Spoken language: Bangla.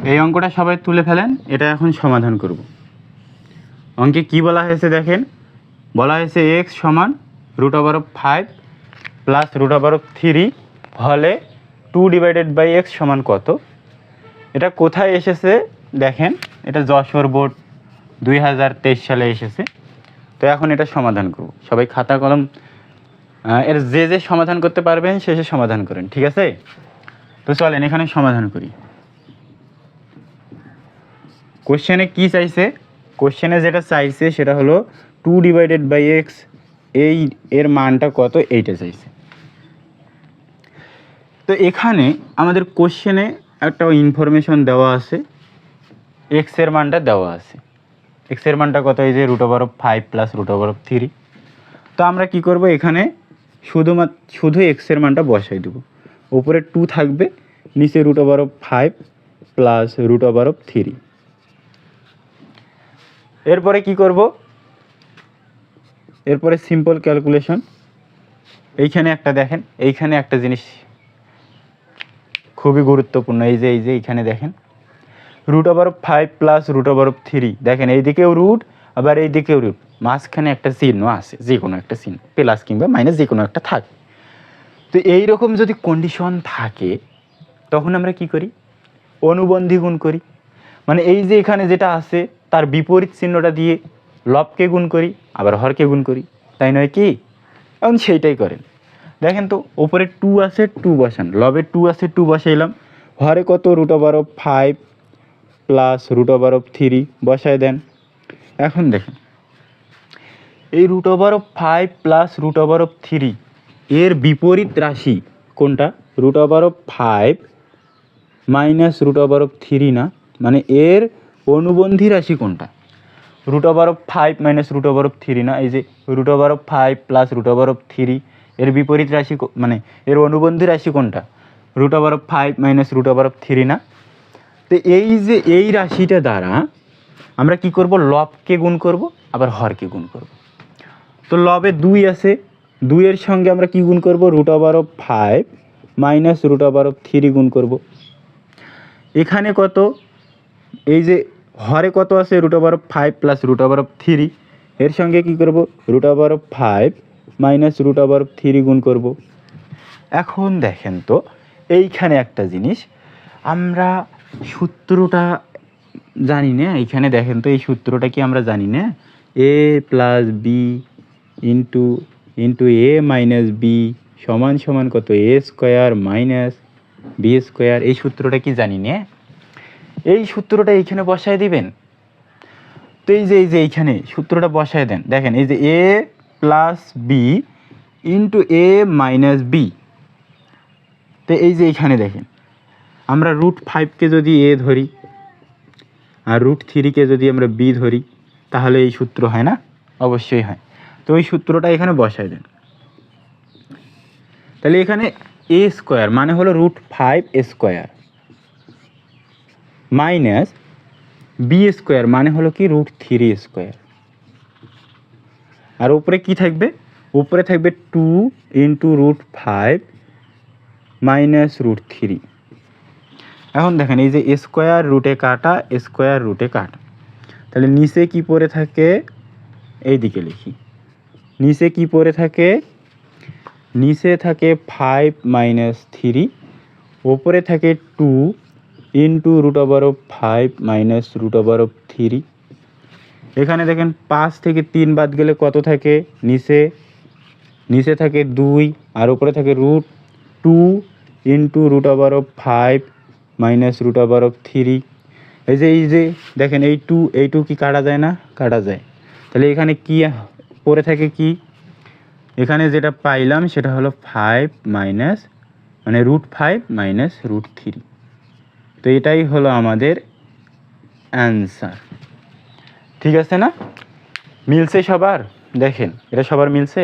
এই অঙ্কটা সবাই তুলে ফেলেন, এটা এখন সমাধান করব। অঙ্কে কি বলা হয়েছে দেখেন, বলা হয়েছে এক্স সমান √5 প্লাস √3 হলে 2/x সমান কত। এটা কোথায় এসেছে দেখেন, এটা যশোর বোর্ড 2023 সালে এসেছে। তো এখন এটা সমাধান করব, সবাই খাতা কলম এর যে সমাধান করতে পারবেন শেষে সমাধান করেন, ঠিক আছে? তো চলেন এখানে সমাধান করি। কোশ্চেনে কি চাইছে, কোশ্চেনে যেটা চাইছে সেটা হলো 2/x, এর মানটা কত এইটা চাইছে। তো এখানে আমাদের কোশ্চেনে একটা ইনফরমেশন দেওয়া আছে, এক্স এর মানটা দেওয়া আছে। এক্স এর মানটা কত, এই যে √5 প্লাস √3। তো আমরা কি করব, এখানে শুধু এক্স এর মানটা বসাই দেব। উপরে 2 থাকবে, নিচে √5 প্লাস √3। এরপরে কি করব, এরপরে সিম্পল ক্যালকুলেশন। এইখানে একটা দেখেন, এইখানে একটা জিনিস খুবই গুরুত্বপূর্ণ। এই যে এইখানে দেখেন √5 প্লাস √3, দেখেন এইদিকেও রুট আবার এইদিকেও রুট, মাঝখানে একটা চিহ্ন আছে, যে কোনো একটা চিহ্ন, প্লাস কিংবা মাইনাস যে কোনো একটা থাকে। তো এইরকম যদি কন্ডিশন থাকে তখন আমরা কি করি, অনুবন্ধী গুণ করি। মানে এই যে এখানে যেটা আছে তার বিপরীত চিহ্নটা দিয়ে লবকে গুণ করি, আবার হরকে গুণ করি, তাই নয় কি? এখন সেইটাই করেন। দেখেন তো ওপরে 2 আছে, 2 বসান, লবে 2 আছে, 2 বসাইলাম, হরে কত √5 প্লাস √3 বসায় দেন। এখন দেখেন এই √5 প্লাস √3 এর বিপরীত রাশি কোনটা, √5 মাইনাস √3 না, মানে এর অনুবন্ধী রাশি কোনটা, √5 মাইনাস √3 না, এই যে √5 প্লাস √3 এর বিপরীত রাশি মানে এর অনুবন্ধী রাশি কোনটা, √5 মাইনাস √3 না। তো এই যে এই রাশিটা দ্বারা আমরা কি করব, লবকে গুণ করব আবার হরকে গুণ করব। তো লবে 2 আছে, 2 এর সঙ্গে আমরা কি গুণ করব, √5 মাইনাস √3 গুণ করব। এখানে কত, এই যে হরে কত আছে √5 প্লাস √3, এর সঙ্গে কি করব, √5 মাইনাস √3 গুণ করব। এখন দেখেন তো এইখানে একটা জিনিস, আমরা সূত্রটা জানি না। এইখানে দেখেন তো এই সূত্রটা কি আমরা জানি না, a plus B into A minus B সমান সমান কত, a square minus B square. এই সূত্রটা কি জানি না, এই সূত্রটা এইখানে বসায় দিবেন। তো এই যে এইখানে সূত্রটা বসায় দেন, দেখেন এই যে a plus B into A minus B. তো এই যে এইখানে দেখেন আমরা √5কে যদি a ধরি আর √3কে যদি আমরা b ধরি তাহলে এই সূত্র হয় না, অবশ্যই হয়। তো ওই সূত্রটা এখানে বসায় দেন। তাহলে এখানে a স্কোয়ার মানে হলো √5 স্কোয়ার মাইনাস বি স্কোয়ার মানে হলো কি √3 স্কোয়ার। আর উপরে কি থাকবে, উপরে থাকবে 2 ইন্টু √5 মাইনাস √3। এখন দেখেন এই যে স্কোয়ার রুটে কাটা, স্কোয়ার রুটে কাটা, তাহলে নিচে কি পড়ে থাকে, এই দিকে লিখি, নিচে কি পড়ে থাকে, নিচে থাকে 5 মাইনাস 3, ওপরে থাকে 2 ইন্টু √5 মাইনাস √3। এখানে দেখেন 5 থেকে 3 বাদ গেলে কত থাকে, নিচে থাকে 2 আর উপরে থাকে √2 ইন্টু √5 মাইনাস √3। এই যে দেখেন এই 2 কি কাটা যায় না, কাটা যায়। তাহলে এখানে কি পড়ে থাকে, কি এখানে যেটা পাইলাম সেটা হলো 5 মাইনাস মানে √5 মাইনাস √3। তো এটাই হলো আমাদের অ্যান্সার। ঠিক আছে না, মিলছে সবার? দেখেন এটা সবার মিলছে।